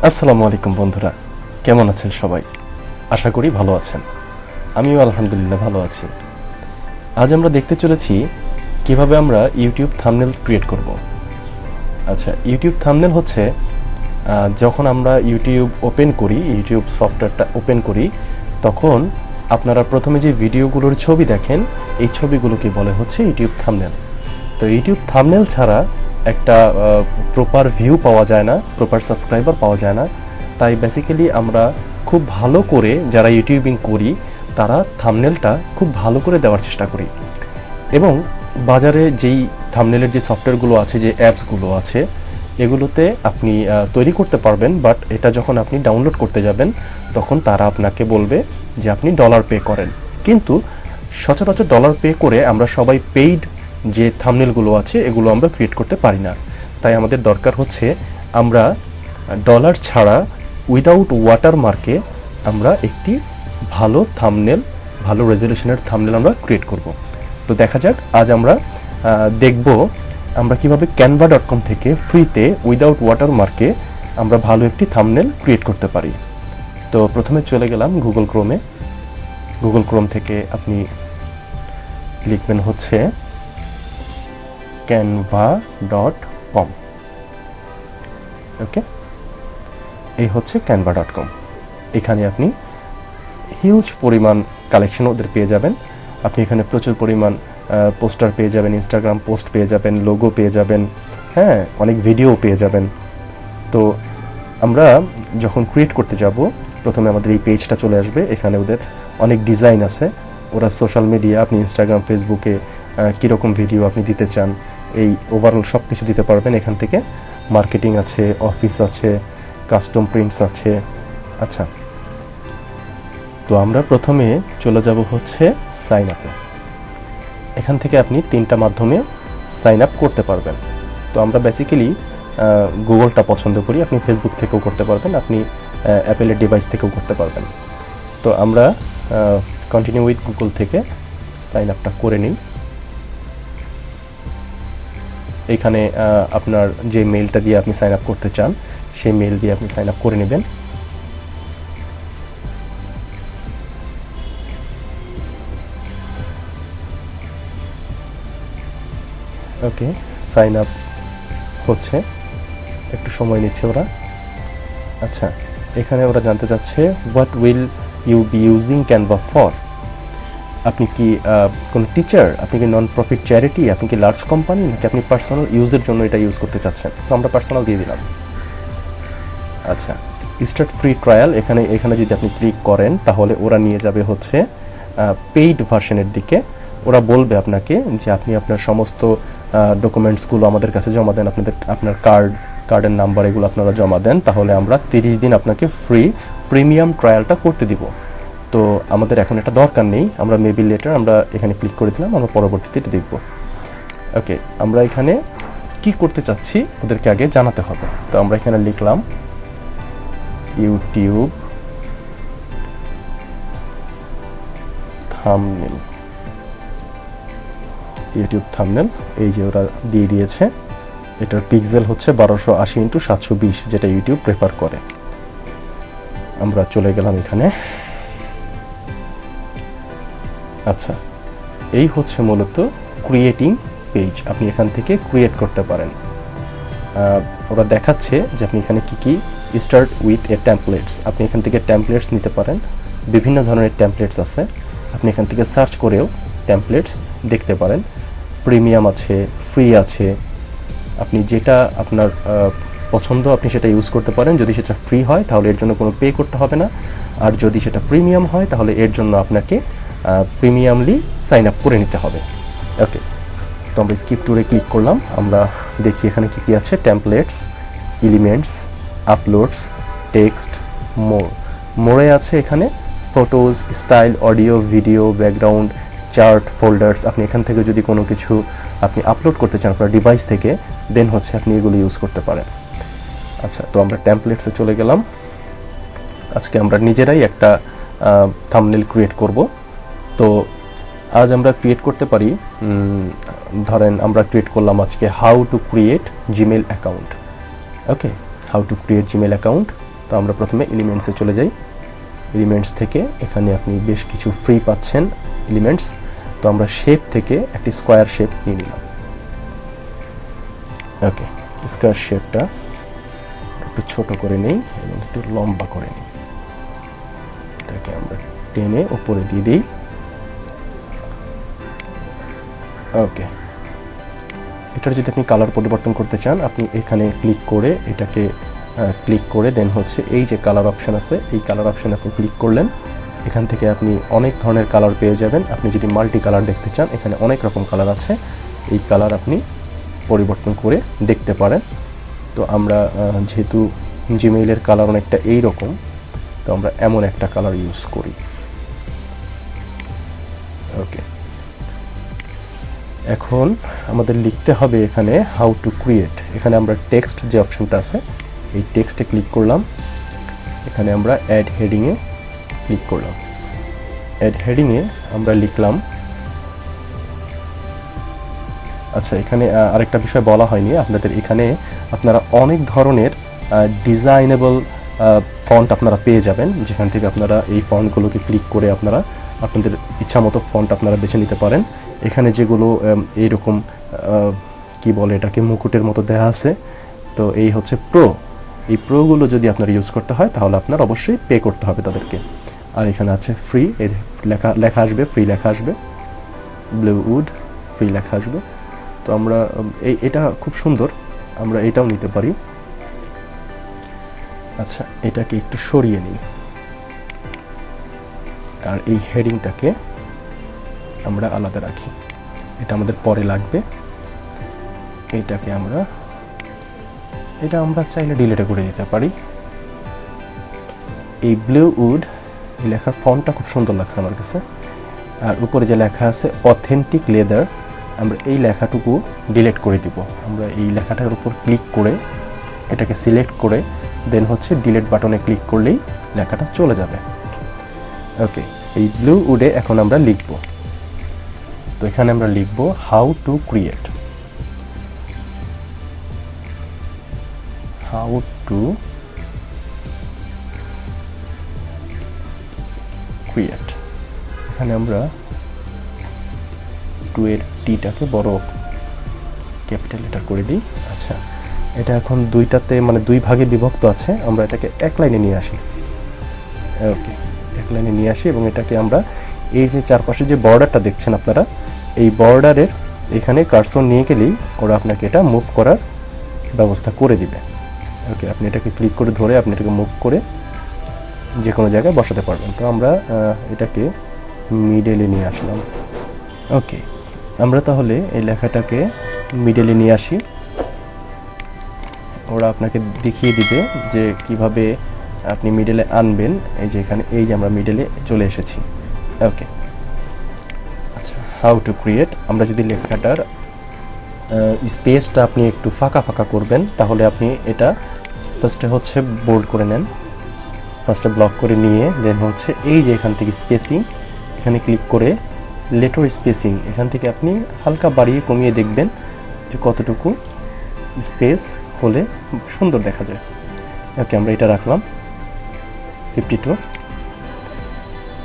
আসসালামু আলাইকুম বন্ধুরা, কেমন আছেন সবাই? আশা করি ভালো আছেন। আমিও আলহামদুলিল্লাহ ভালো আছি। আজ আমরা দেখতে চলেছি কিভাবে আমরা ইউটিউব থাম্বনেল ক্রিয়েট করব। আচ্ছা, ইউটিউব থাম্বনেল হচ্ছে যখন আমরা ইউটিউব ওপেন করি, ইউটিউব সফটওয়্যারটা ওপেন করি, তখন আপনারা প্রথমে যে ভিডিওগুলোর ছবি দেখেন, এই ছবিগুলোকে বলে হচ্ছে ইউটিউব থাম্বনেল। তো ইউটিউব থাম্বনেল ছাড়া একটা প্রপার ভিউ পাওয়া যায় না, প্রপার সাবস্ক্রাইবার পাওয়া যায় না। তাই বেসিক্যালি আমরা খুব ভালো করে, যারা ইউটিউবিং করি তারা থাম্বনেলটা খুব ভালো করে দেওয়ার চেষ্টা করি। এবং বাজারে যেই থাম্বনেলের যে সফটওয়্যারগুলো আছে, যে অ্যাপসগুলো আছে, এগুলোতে আপনি তৈরি করতে পারবেন, বাট এটা যখন আপনি ডাউনলোড করতে যাবেন তখন তারা আপনাকে বলবে যে আপনি ডলার পে করেন। কিন্তু সচরাচর ডলার পে করে আমরা সবাই পেইড যে থাম্বনেলগুলো আছে এগুলো আমরা ক্রিয়েট করতে পারি না। তাই আমাদের দরকার হচ্ছে আমরা ডলার ছাড়া উইদাউট ওয়াটারমার্কে আমরা একটি ভালো থাম্বনেল, ভালো রেজলিউশনের থাম্বনেল আমরা ক্রিয়েট করব। তো দেখা যাক, আজ আমরা দেখব আমরা কিভাবে canva.com থেকে ফ্রিতে উইদাউট ওয়াটারমার্কে আমরা ভালো একটি থাম্বনেল ক্রিয়েট করতে পারি। তো প্রথমে চলে গেলাম গুগল ক্রোমে। গুগল ক্রোম থেকে আপনি লিখবেন হচ্ছে canva.com। ওকে, এই হচ্ছে canva.com। এখানে আপনি হিউজ পরিমাণ কালেকশন ওদের পেয়ে যাবেন। আপনি এখানে প্রচুর পরিমাণ পোস্টার পেয়ে যাবেন, ইনস্টাগ্রাম পোস্ট পেয়ে যাবেন, লোগো পেয়ে যাবেন, হ্যাঁ, অনেক ভিডিও পেয়ে যাবেন। তো আমরা যখন ক্রিয়েট করতে যাব, প্রথমে আমাদের এই পেজটা চলে আসবে। এখানে ওদের অনেক ডিজাইন আছে। ওরা সোশ্যাল মিডিয়া, আপনি ইনস্টাগ্রাম, ফেসবুকে কীরকম ভিডিও আপনি দিতে চান, এই ওভারঅল সব কিছু দিতে পারবেন এখান থেকে। মার্কেটিং আছে, অফিস আছে, কাস্টম প্রিন্টস আছে। আচ্ছা, তো আমরা প্রথমে চলে যাব হচ্ছে সাইন আপে। এখান থেকে আপনি তিনটা মাধ্যমে সাইন আপ করতে পারবেন। তো আমরা বেসিক্যালি গুগলটা পছন্দ করি। আপনি ফেসবুক থেকেও করতে পারবেন, আপনি অ্যাপেলের ডিভাইস থেকেও করতে পারবেন। তো আমরা কন্টিনিউ উইথ গুগল থেকে সাইন আপটা করে নিই। এখানে আপনার যে মেইলটা দিয়ে আপনি সাইন আপ করতে চান সেই মেইল দিয়ে আপনি সাইন আপ করে নেবেন। ওকে, সাইন আপ হচ্ছে, একটু সময় নিচ্ছে ওরা। আচ্ছা, এখানে ওরা জানতে চাচ্ছে what will you be using Canva for. আপনি কি কোনো টিচার, আপনি কি নন প্রফিট চ্যারিটি, আপনি কি লার্জ কোম্পানি, নাকি আপনি পার্সোনাল ইউজের জন্য এটা ইউজ করতে চাচ্ছেন? তো আমরা পার্সোনাল দিয়ে দিলাম। আচ্ছা, স্টার্ট ফ্রি ট্রায়াল, এখানে যদি আপনি ক্লিক করেন তাহলে ওরা নিয়ে যাবে হচ্ছে পেইড ভার্সনের দিকে। ওরা বলবে আপনাকে যে আপনি আপনার সমস্ত ডকুমেন্টসগুলো আমাদের কাছে জমা দেন, আপনার কার্ডের নাম্বার এগুলো আপনারা জমা দেন, তাহলে আমরা 30 দিন আপনাকে ফ্রি প্রিমিয়াম ট্রায়ালটা করতে দিব। তো আমাদের এখন এটা দরকার নেই, আমরা মেবি লেটার, আমরা এখানে ক্লিক করে দিলাম, আমরা পরবর্তীতে এটা দেখব। ওকে, আমরা এখানে কি করতে চাচ্ছি ওদেরকে আগে জানাতে হবে। তো আমরা এখানে লিখলাম ইউটিউব থাম্বনেল। ইউটিউব থাম্বনেল এই যে ওরা দিয়ে দিয়েছে, এটার পিক্সেল হচ্ছে 1280x720, যেটা ইউটিউব প্রেফার করে। আমরা চলে গেলাম এখানে। আচ্ছা, এই হচ্ছে মূলত ক্রিয়েটিং পেজ। আপনি এখান থেকে ক্রিয়েট করতে পারেন। ওরা দেখাচ্ছে যে আপনি এখানে কি স্টার্ট উইথ এ টেমপ্লেটস, আপনি এখান থেকে টেমপ্লেটস নিতে পারেন। বিভিন্ন ধরনের টেমপ্লেটস আছে, আপনি এখান থেকে সার্চ করেও টেমপ্লেটস দেখতে পারেন। প্রিমিয়াম আছে, ফ্রি আছে, আপনি যেটা আপনার পছন্দ আপনি সেটা ইউজ করতে পারেন। যদি সেটা ফ্রি হয় তাহলে এর জন্য কোনো পে করতে হবে না, আর যদি সেটা প্রিমিয়াম হয় তাহলে এর জন্য আপনাকে প্রিমিয়ামলি সাইন আপ করে নিতে হবে। ওকে, তো আমরা স্কিপ টুরে ক্লিক করলাম। আমরা দেখি এখানে কি আছে। টেমপ্লেটস, এলিমেন্টস, আপলোডস, টেক্সট, মোরে আছে এখানে photos, style, audio, video, background, chart, folders. আপনি এখান থেকে যদি কোনো কিছু আপনি আপলোড করতে চান আপনার ডিভাইস থেকে, দেন হচ্ছে আপনি এগুলো ইউজ করতে পারেন। আচ্ছা, তো আমরা টেমপ্লেটসে চলে গেলাম। আজকে আমরা নিজেরাই একটা থাম্বনেল ক্রিয়েট করব। তো আজ আমরা ক্রিয়েট করতে পারি, ধরেন আমরা ক্রিয়েট করলাম আজকে how to create Gmail account. Okay, how to create Gmail account. তো আমরা প্রথমে এলিমেন্টসে চলে যাই। এলিমেন্টস থেকে এখানে আপনি বেশ কিছু ফ্রি পাচ্ছেন এলিমেন্টস। তো আমরা শেপ থেকে একটি স্কোয়ার শেপ নিয়ে নিলাম। ওকে, স্কোয়ার শেপটা একটু ছোট করে নেই এবং একটু লম্বা করে নিই। এটাকে আমরা টেনে উপরে দিয়ে দিই। ওকে, এটার যদি আপনি কালার পরিবর্তন করতে চান, আপনি এখানে ক্লিক করে এটাকে ক্লিক করে দেন হচ্ছে এই যে কালার অপশান আছে, এই কালার অপশানে আপনি ক্লিক করলেন। এখান থেকে আপনি অনেক ধরনের কালার পেয়ে যাবেন। আপনি যদি মাল্টি কালার দেখতে চান, এখানে অনেক রকম কালার আছে, এই কালার আপনি পরিবর্তন করে দেখতে পারেন। তো আমরা যেহেতু জিমেইলের কালার অনেকটা এই রকম, তো আমরা এমন একটা কালার ইউজ করি। ওকে, এখন আমাদের লিখতে হবে এখানে হাউ টু ক্রিয়েট। এখানে আমরা টেক্সট যে অপশনটা আছে, এই টেক্সটে ক্লিক করলাম। এখানে আমরা অ্যাড হেডিংয়ে ক্লিক করলাম। অ্যাড হেডিংয়ে আমরা লিখলাম, আচ্ছা এখানে আরেকটা বিষয় বলা হয়নি আপনাদের, এখানে আপনারা অনেক ধরনের ডিজাইনেবল ফন্ট আপনারা পেয়ে যাবেন, যেখান থেকে আপনারা এই ফন্টগুলোকে ক্লিক করে আপনারা আপনাদের ইচ্ছা মতো ফন্ট আপনারা বেছে নিতে পারেন। এখানে যেগুলো এইরকম কি বলে এটাকে, মুকুটের মতো দেওয়া আছে, তো এই হচ্ছে প্রো। এই প্রোগুলো যদি আপনার ইউজ করতে হয় তাহলে আপনার অবশ্যই পে করতে হবে তাদেরকে। আর এখানে আছে ফ্রি, লেখা আসবে, ফ্রি লেখা আসবে, ব্লু উড ফ্রি লেখা আসবে। তো আমরা এটা খুব সুন্দর, আমরা এটাও নিতে পারি। আচ্ছা, এটাকে একটু সরিয়ে নিই। আর এই হেডিংটাকে আমরা আলাদা রাখি, এটা আমাদের পরে লাগবে। এটা আমরা চাইলে ডিলিট করে দিতে পারি। এই ব্লু উড লেখার ফন্টটা খুব সুন্দর লাগছে আমার কাছে। আর উপরে যে লেখা আছে অথেন্টিক লেদার, আমরা এই লেখাটুকু ডিলিট করে দিব। আমরা এই লেখাটার উপর ক্লিক করে এটাকে সিলেক্ট করে দেন হচ্ছে ডিলিট বাটনে ক্লিক করলেই লেখাটা চলে যাবে। ওকে, এই ব্লু উডে এখন আমরা লিখব। তো এখানে আমরা লিখব how to create. How to create. এখানে আমরা টু এর টিটাকে বড় ক্যাপিটাল লেটার করে দিই। আচ্ছা, এটা এখন দুইটাতে মানে দুই ভাগে বিভক্ত আছে, আমরা এটাকে এক লাইনে নিয়ে আসি। ওকে, এক লাইনে নিয়ে আসি এবং এটাকে আমরা এই যে চারপাশে যে বর্ডারটা দেখছেন আপনারা, এই বর্ডারের এখানে কার্সর নিয়ে গেলেই ওরা আপনাকে এটা মুভ করার ব্যবস্থা করে দিবে। ওকে, আপনি এটাকে ক্লিক করে ধরে আপনি এটাকে মুভ করে যে কোনো জায়গায় বসাতে পারবেন। তো আমরা এটাকে মিডলে নিয়ে আসলাম। ওকে, আমরা তাহলে এই লেখাটাকে মিডলে নিয়ে আসি। ওরা আপনাকে দেখিয়ে দিবে যে কিভাবে আপনি মিডলে আনবেন। এই যে এখানে এই যে আমরা মিডলে চলে এসেছি। ওকে, আচ্ছা, হাউ টু ক্রিয়েট। আমরা যদি লেখাটার স্পেসটা আপনি একটু ফাঁকা ফাঁকা করবেন, তাহলে আপনি এটা ফার্স্টে হচ্ছে বোল্ড করে নেন, ফার্স্টে ব্লক করে নিয়ে দেন হচ্ছে এই যে এখান থেকে স্পেসিং, এখানে ক্লিক করে লেটার স্পেসিং, এখান থেকে আপনি হালকা বাড়িয়ে কমিয়ে দেখবেন যে কতটুকু স্পেস হলে সুন্দর দেখা যায়। ওকে, আমরা এটা রাখলাম 52।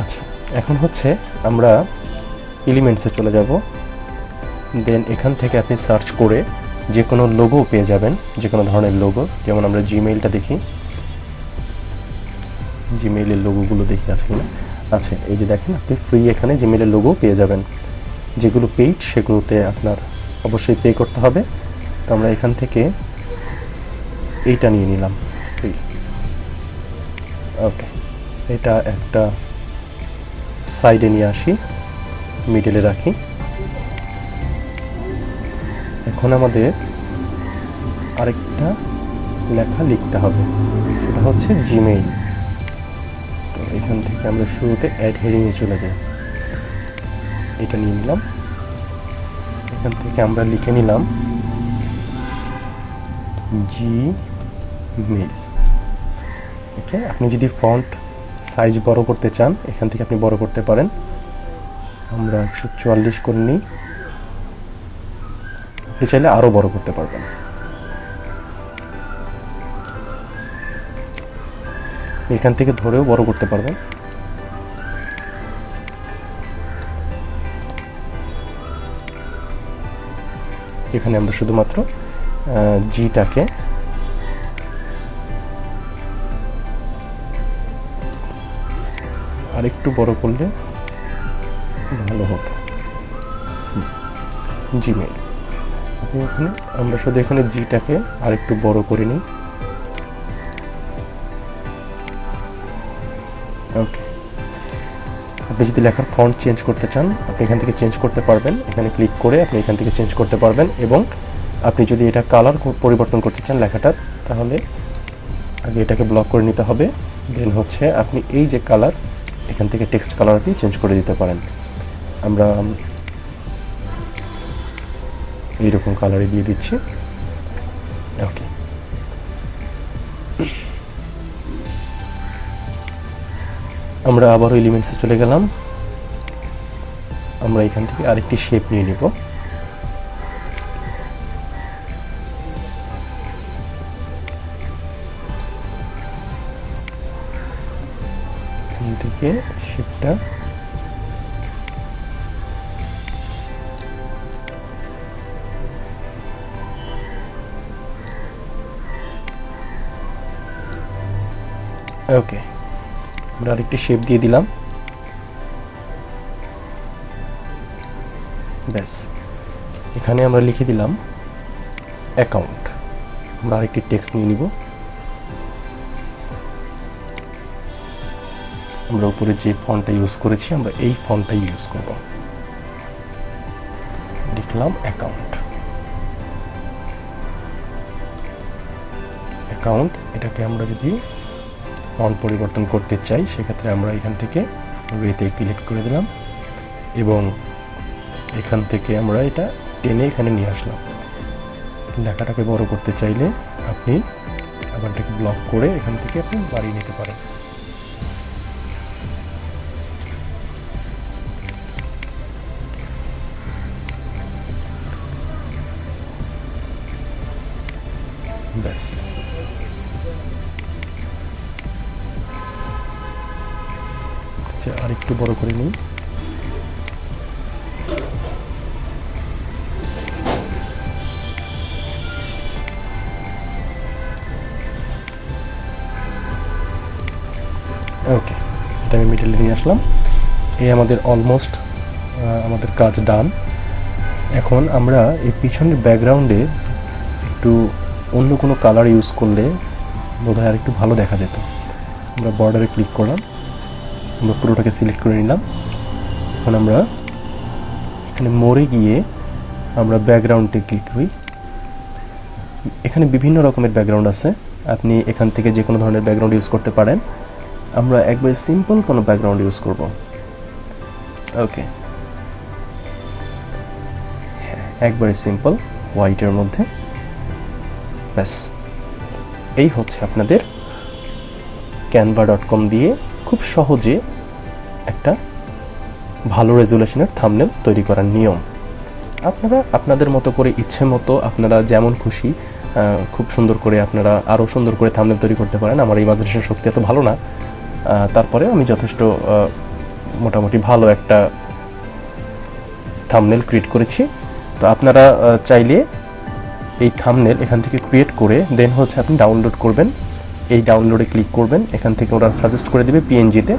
আচ্ছা, এখন হচ্ছে আমরা এলিমেন্টসে চলে যাব। দেন এখান থেকে আপনি সার্চ করে যে কোনো লোগো পেয়ে যাবেন, যে কোনো ধরনের লোগো। যেমন আমরা জিমেইলটা দেখি, জিমেইলের লোগোগুলো দেখি আছে কিনা। আচ্ছা, এই যে দেখেন আপনি ফ্রি এখানে জিমেইলের লোগো পেয়ে যাবেন। যেগুলো পেইড সেগুলোতে আপনার অবশ্যই পে করতে হবে। তো আমরা এখান থেকে এইটা নিয়ে নিলাম ফ্রি। ওকে, এটা একটা সাইডে নিয়ে আসি, মিডলে রাখি। এখন আমাদের আরেকটা লেখা লিখতে হবে, সেটা হচ্ছে জিমেইল। তো এখান থেকে আমরা শুরুতে অ্যাড হেডিংয়ে চলে যাই, এটা নিয়ে নিলাম। এখান থেকে আমরা লিখে নিলাম জিমেইল। ওকে, আপনি যদি ফন্ট সাইজ বড় করতে চান এখান থেকে আপনি বড় করতে পারেন। আমরা 144 করে নিই, আপনি চাইলে আরও বড় করতে পারবেন। এখান থেকে ধরেও বড় করতে পারবেন। এখানে আমরা শুধুমাত্র জিটাকে আরেকটু বড় করলে ভালো হতো। জিমেইল, আপনি এখানে আমরা শুধু এখানে জিটাকে আরেকটু বড় করে নিই। ওকে, আপনি যদি লেখার ফন্ট চেঞ্জ করতে চান আপনি এখান থেকে চেঞ্জ করতে পারবেন। এখানে ক্লিক করে আপনি এখান থেকে চেঞ্জ করতে পারবেন, এবং আপনি যদি এটা কালার পরিবর্তন করতে চান লেখাটার, তাহলে আগে এটাকে ব্লক করে নিতে হবে। দেন হচ্ছে আপনি এই যে কালার, এখান থেকে টেক্সট কালার আপনি চেঞ্জ করে দিতে পারেন। আমরা এইরকম কালারে দিয়ে দিচ্ছি। ওকে, আমরা আবারও এলিমেন্টসে চলে গেলাম। আমরা এখান থেকে আরেকটি শেপ নিয়ে নিব। এখান থেকে শেপটা ওকে, আমরা আরেকটি শেপ দিয়ে দিলাম। ব্যাস, এখানে আমরা লিখে দিলাম অ্যাকাউন্ট। আমরা আরেকটি টেক্সট নিয়ে নিব। আমরা উপরে যে ফন্টটা ইউজ করেছি আমরা এই ফন্টটাই ইউজ করব। লিখলাম অ্যাকাউন্ট। অ্যাকাউন্ট, এটাকে আমরা যদি ফন্ট পরিবর্তন করতে চাই সেক্ষেত্রে আমরা এখান থেকে ওয়েতে ক্লিক করে দিলাম, এবং এখান থেকে আমরা এটা টেনে এখানে নিয়ে আসলাম। লেখাটাকে বড় করতে চাইলে আপনি আবার এটাকে ব্লক করে এখান থেকে আপনি বাড়িয়ে নিতে পারেন। ব্যাস, আরেকটু বড় করে নিই। ওকে, এটা আমি মিডলে নিয়ে আসলাম। এই আমাদের অলমোস্ট আমাদের কাজ ডান। এখন আমরা এই পিছনের ব্যাকগ্রাউন্ডে একটু অন্য কোনো কালার ইউজ করলে বোধহয় আর একটু ভালো দেখা যেত। আমরা বর্ডারে ক্লিক করলাম, আমরা পুরোটাকে সিলেক্ট করে নিলাম। এখন আমরা এখানে মোড়ে গিয়ে আমরা ব্যাকগ্রাউন্ডে ক্লিক করি। এখানে বিভিন্ন রকমের ব্যাকগ্রাউন্ড আছে, আপনি এখান থেকে যে কোনো ধরনের ব্যাকগ্রাউন্ড ইউজ করতে পারেন। আমরা একবারে সিম্পল কোনো ব্যাকগ্রাউন্ড ইউজ করব। ওকে, হ্যাঁ, একবারে সিম্পল হোয়াইটের মধ্যে। ব্যাস, এই হচ্ছে আপনাদের canva.com দিয়ে খুব সহজে একটা ভালো রেজুলেশনের থাম্বনেল তৈরি করার নিয়ম। আপনারা আপনাদের মতো করে ইচ্ছে মতো আপনারা যেমন খুশি খুব সুন্দর করে আপনারা আরও সুন্দর করে থাম্বনেল তৈরি করতে পারেন। আমার ইমাজিনেশন শক্তি এত ভালো না, তারপরে আমি যথেষ্ট মোটামুটি ভালো একটা থাম্বনেল ক্রিয়েট করেছি। তো আপনারা চাইলে এই থাম্বনেল এখান থেকে ক্রিয়েট করে দেন হচ্ছে আপনি ডাউনলোড করবেন। এই ডাউনলোডে ক্লিক করবেন, এখান থেকে ওরা সাজেস্ট করে দেবে পিএনজিতে।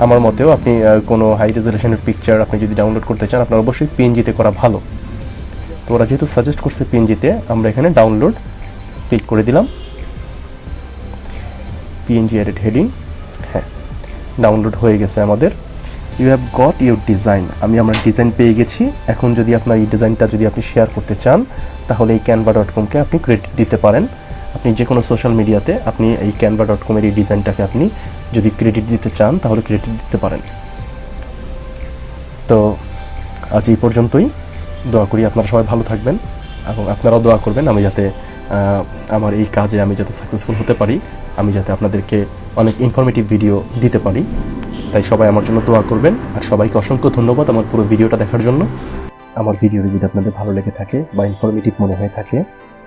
আমার মতেও আপনি কোনো হাই রেজুলেশনের পিকচার আপনি যদি ডাউনলোড করতে চান আপনার অবশ্যই পিএনজিতে করা ভালো। তো ওরা যেহেতু সাজেস্ট করছে পিএনজিতে, আমরা এখানে ডাউনলোড ক্লিক করে দিলাম। পিএনজি এডিট হেডিং, হ্যাঁ, ডাউনলোড হয়ে গেছে আমাদের। You have got your design, আমার ডিজাইন পেয়ে গেছি। এখন যদি আপনার এই ডিজাইনটা যদি আপনি শেয়ার করতে চান তাহলে এই canva.com-কে আপনি ক্রেডিট দিতে পারেন। আপনি যে কোনো সোশ্যাল মিডিয়াতে আপনি এই canva.com-এর এই ডিজাইনটাকে আপনি যদি ক্রেডিট দিতে চান তাহলে ক্রেডিট দিতে পারেন। তো আজ এই পর্যন্তই। দোয়া করি আপনারা সবাই ভালো থাকবেন এবং আপনারাও দোয়া করবেন আমি যাতে আমার এই কাজে আমি যাতে সাকসেসফুল হতে পারি, আমি যাতে আপনাদেরকে অনেক ইনফরমেটিভ ভিডিও দিতে পারি। তাই সবাই আমার জন্য দোয়া করবেন। আর সবাইকে অসংখ্য ধন্যবাদ আমার পুরো ভিডিওটা দেখার জন্য। আমার ভিডিওটি যদি আপনাদের ভালো লেগে থাকে বা ইনফরমেটিভ মনে হয়ে থাকে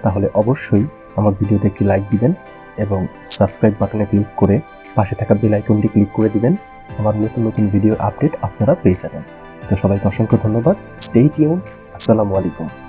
তাহলে অবশ্যই আমার ভিডিওতে একটি লাইক দিবেন এবং সাবস্ক্রাইব বাটনে ক্লিক করে পাশে থাকা বেল আইকনটি ক্লিক করে দিবেন। আমার নতুন নতুন ভিডিওর আপডেট আপনারা পেয়ে যাবেন। তো সবাইকে অসংখ্য ধন্যবাদ। Stay tune. আসসালামু আলাইকুম।